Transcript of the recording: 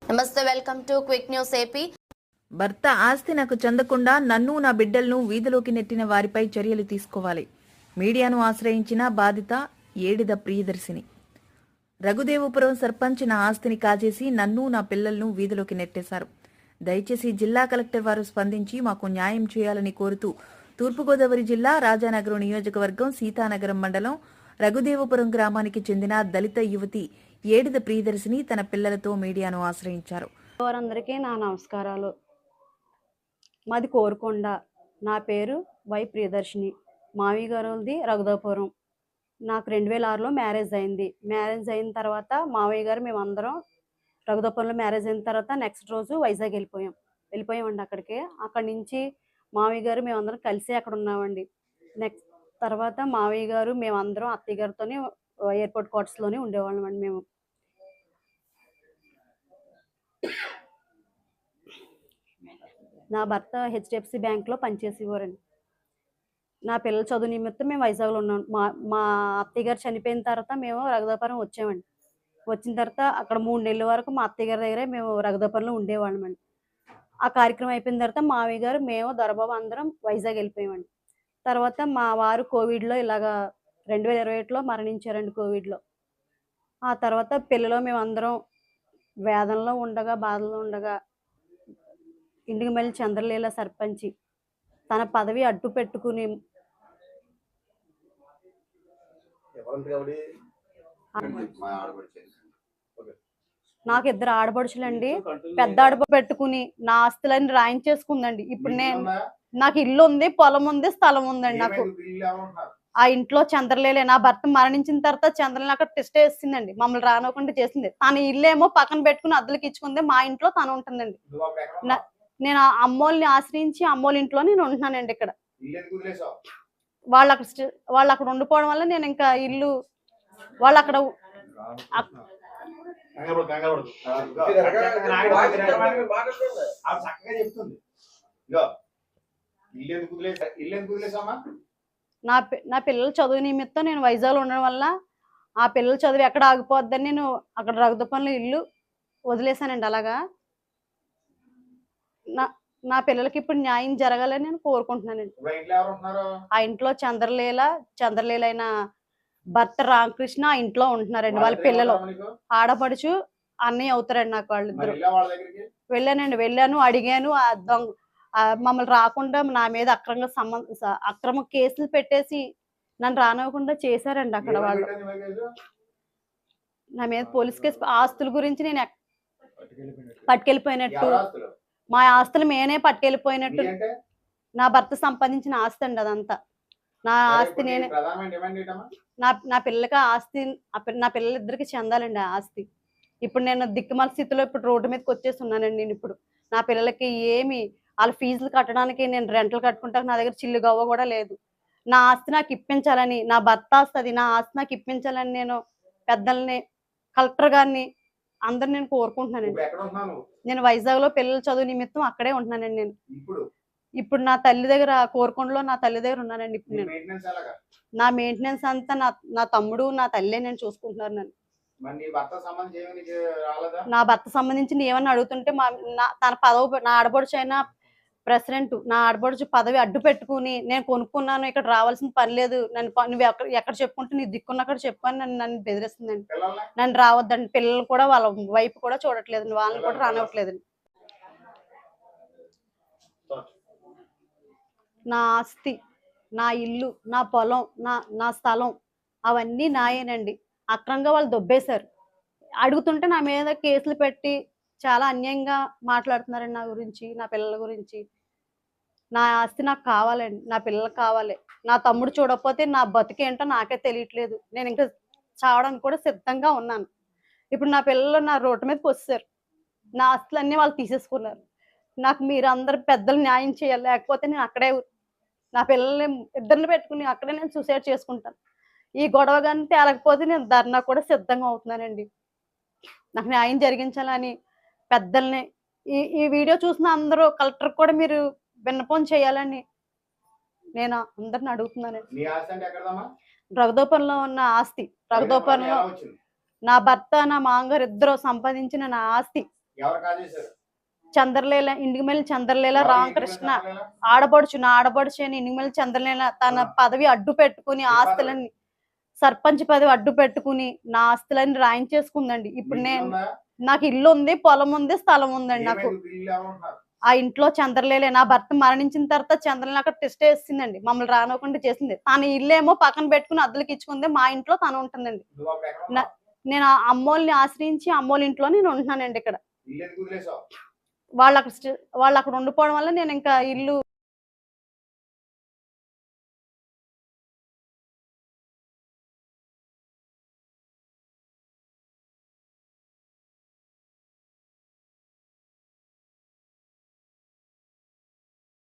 నమస్తే, welcome to quick news AP. భర్త ఆస్తి నాకు చెందకుండా నన్ను నా బిడ్డలను వీధిలోకి నెట్టిన వారిపై చర్యలు తీసుకోవాలి. మీడియాను ఆశ్రయించిన బాధిత ఏడిద ప్రియదర్శిని. రఘుదేవపురం సర్పంచ్ నా ఆస్తిని కాజేసి నన్ను నా పిల్లలను వీధిలోకి నెట్టేశారు. దయచేసి జిల్లా కలెక్టర్ వారు స్పందించి మాకు న్యాయం చేయాలని కోరుతూ తూర్పుగోదావరి జిల్లా రాజానగరం నియోజకవర్గం సీతానగరం మండలం రఘుదేవపురం గ్రామానికి చెందిన దళిత యువతి ఏడిద ప్రియదర్శిని తన పిల్లలతో మీడియాను ఆశ్రయించారు. వారందరికీ నా నమస్కారాలు. మాది కోరుకొండ. నా పేరు వై ప్రియదర్శిని. మావి గారుది రఘుదేవపురం. నాకు 2006లో మ్యారేజ్ అయింది. మ్యారేజ్ అయిన తర్వాత మావయ్య గారు మేమందరం రఘుదేవపురంలో మ్యారేజ్ అయిన తర్వాత నెక్స్ట్ రోజు వైజాగ్ వెళ్ళిపోయామండి. అక్కడి నుంచి మావయ్య గారు మేమందరం కలిసి అక్కడ ఉన్నామండి. నెక్స్ట్ తర్వాత మావయ్య గారు మేమందరం అత్తయ్య గారితోనే ఎయిర్పోర్ట్ క్వార్టర్స్లోనే ఉండేవాళ్ళం అండి. మేము నా భర్త హెచ్డిఎఫ్సి బ్యాంక్లో పనిచేసేవారండి. నా పిల్లల చదువు నిమిత్తం మేము వైజాగ్లో ఉన్నాం. మా అత్తయ్య గారు చనిపోయిన తర్వాత మేము రఘుదేవపురం వచ్చామండి. వచ్చిన తర్వాత అక్కడ 3 నెలల వరకు మా అత్తయ్య గారి దగ్గరే మేము రఘుదేవపురంలో ఉండేవాళ్ళమండి. ఆ కార్యక్రమం అయిపోయిన తర్వాత మావయ్య గారు మేము దొరబాబు అందరం వైజాగ్ వెళ్ళిపోయామండి. తర్వాత మా వారు కోవిడ్లో ఇలాగా 2021లో మరణించారండి. కోవిడ్లో. ఆ తర్వాత పిల్లలు మేమందరం వేదనలో ఉండగా బాధలో ఉండగా ఇంటికి మళ్ళీ చంద్రలీల సర్పంచి తన పదవి అడ్డు పెట్టుకుని నాకు 2 ఆడపడుచులండి. పెద్ద ఆడపడు పెట్టుకుని నా ఆస్తులన్నీ రాయించేసుకుందండి. ఇప్పుడు నాకు ఇల్లు ఉంది, పొలం ఉంది, స్థలం ఉందండి. నాకు ఆ ఇంట్లో చంద్రలేలే నా భర్త మరణించిన తర్వాత చంద్రలేల అక్కడ టెస్ట్ వేసిందండి. మమ్మల్ని రానివ్వకుండా చేసింది. తన ఇల్లేమో పక్కన పెట్టుకుని అద్దెలకి ఇచ్చుకుంది. మా ఇంట్లో తను ఉంటుందండి. నేను అమ్మోళ్ళని ఆశ్రయించి అమ్మోళ్ళ ఇంట్లో నేను ఉంటున్నానండి. ఇక్కడ వాళ్ళు అక్కడ ఉండిపోవడం వల్ల నేను ఇంకా ఇల్లు వాళ్ళు అక్కడ నా పిల్లల చదువు నిమిత్తం నేను వైజాగ్లో ఉండడం వల్ల ఆ పిల్లల చదువు ఎక్కడ ఆగిపోద్దని నేను అక్కడ రఘుదేవపురంలో ఇల్లు వదిలేశానండి. అలాగా నా పిల్లలకి ఇప్పుడు న్యాయం జరగాలని నేను కోరుకుంటున్నానండి. ఆ ఇంట్లో చంద్రలీల అయిన భర్త రామకృష్ణ ఆ ఇంట్లో ఉంటున్నారండి. వాళ్ళ పిల్లలు ఆడపడుచు అన్నయ్య అవుతారండి. నాకు వాళ్ళిద్దరు. వెళ్ళాను, అడిగాను. మమ్మల్ని రాకుండా నా మీద అక్రమ కేసులు పెట్టేసి నన్ను రానివ్వకుండా చేశారండి. అక్కడ వాళ్ళు నా మీద పోలీస్ కేసు ఆస్తుల గురించి నేను పట్టుకెళ్ళిపోయినట్టు, మా ఆస్తులు మేనే పట్టుకెళ్ళిపోయినట్టు, నా భర్త సంపాదించిన ఆస్తి అండి అదంతా. నా ఆస్తి నేనే. నా పిల్లలకి ఆస్తి నా పిల్లలిద్దరికి చెందాలండి ఆ ఆస్తి. ఇప్పుడు నేను దిక్కుమాల స్థితిలో ఇప్పుడు రోడ్డు మీదకి వచ్చేసి ఉన్నానండి. నేను ఇప్పుడు నా పిల్లలకి ఏమి వాళ్ళ ఫీజులు కట్టడానికి నేను రెంటలు కట్టుకుంటాను. నా దగ్గర చిల్లు గవ్వ కూడా లేదు. నా ఆస్తి నాకు ఇప్పించాలని, నా భర్త ఆస్తి అది, నా ఆస్తి నాకు ఇప్పించాలని నేను పెద్దల్ని, కలెక్టర్ గారిని అందరు నేను కోరుకుంటున్నానండి. నేను వైజాగ్లో పిల్లల చదువు నిమిత్తం అక్కడే ఉంటున్నానండి. నేను ఇప్పుడు నా తల్లి దగ్గర కోరుకొండలో నా తల్లి దగ్గర ఉన్నానండి. ఇప్పుడు నేను నా మెయింటెనెన్స్ అంతా నా తమ్ముడు నా తల్లి నేను చూసుకుంటున్నారు. నన్ను నా భర్త సంబంధించి ఏమన్నా అడుగుతుంటే తన పదవి నా ఆడపడుచు అయినా ప్రెసిడెంట్ నా ఆడపడుచు పదవి అడ్డు పెట్టుకుని నేను కొనుక్కున్నాను, ఇక్కడ రావాల్సిన పని లేదు, నువ్వు ఎక్కడ చెప్పుకుంటే నీ దిక్కున్నక్కడ చెప్పు అని నన్ను బెదిరిస్తుందండి. నన్ను రావద్దండి. పిల్లలు కూడా వాళ్ళ వైపు కూడా చూడట్లేదండి. వాళ్ళని కూడా రానివ్వట్లేదండి. నా ఆస్తి, నా ఇల్లు, నా పొలం, నా స్థలం అవన్నీ నాయేనండి. అక్రమంగా వాళ్ళు దొబ్బేశారు. అడుగుతుంటే నా మీద కేసులు పెట్టి చాలా అన్యాయంగా మాట్లాడుతున్నారండి. నా గురించి, నా పిల్లల గురించి. నా ఆస్తి నాకు కావాలండి. నా పిల్లలకు కావాలి. నా తమ్ముడు చూడకపోతే నా బతికేంటో నాకే తెలియట్లేదు. నేను ఇంకా చావడానికి కూడా సిద్ధంగా ఉన్నాను. ఇప్పుడు నా పిల్లలు నా రోడ్డు మీదకి వచ్చారు. నా ఆస్తులన్నీ వాళ్ళు తీసేసుకున్నారు. నాకు మీరందరూ పెద్దలు న్యాయం చేయాలి. లేకపోతే నేను అక్కడే నా పిల్లల్ని ఇద్దరిని పెట్టుకుని అక్కడే నేను సూసైడ్ చేసుకుంటాను. ఈ గొడవ కానీ తేలకపోతే నేను ధర్నా కూడా సిద్ధంగా అవుతున్నానండి. నాకు న్యాయం జరిగించాలని పెద్దల్ని ఈ వీడియో చూసిన అందరూ కలెక్టర్ కూడా మీరు విన్నపం చేయాలని నేను అందరిని అడుగుతున్నానండి. రఘుదేవపురంలో ఉన్న ఆస్తి, రఘుదేవపురంలో నా భర్త నా మామగారు ఇద్దరు సంపాదించిన నా ఆస్తి ఎవరు కాజేశారు? చంద్రలేల ఇండిగమల్లి చంద్రలేల ఎవరు రామకృష్ణ ఇంటికి వెళ్ళి ఆడపడుచు నా ఆడపడుచు అని ఇండిగమల్లి చంద్రలేల తన పదవి అడ్డు పెట్టుకుని ఏ ఆస్తులని సర్పంచ్ పదవి అడ్డు పెట్టుకుని నా ఆస్తులని రాయించేసుకుందండి. ఇప్పుడు మీకు నేను ఉందా? నాకు ఇల్లు ఉంది, పొలం ఉంది, స్థలం ఉందండి. నాకు ఏమైంది? ఇల్లు ఏమంటున్నారు? ఆ ఇంట్లో చంద్రలేలే నా భర్త మరణించిన తర్వాత చంద్రలేల అక్కడ టెస్ట్ వేసిందండి, మమ్మల్ని రానివ్వకుండా చేసింది. తన ఇల్లేమో పక్కన పెట్టుకుని అద్దెలకి ఇచ్చుకుంది, మా ఇంట్లో తను ఉంటుందండి. నువ్వు అప్పుడు ఎక్కడ ఉన్నావు? నేను ఆ అమ్మోల్ని ఆశ్రయించి అమ్మోళ్ళ ఇంట్లో నేను ఉంటున్నానండి. ఇక్కడ ఇల్లు ఎందుకు వదిలేసావు? వాళ్ళు అక్కడ ఉండిపోవడం వల్ల నేను ఇంకా ఇల్లు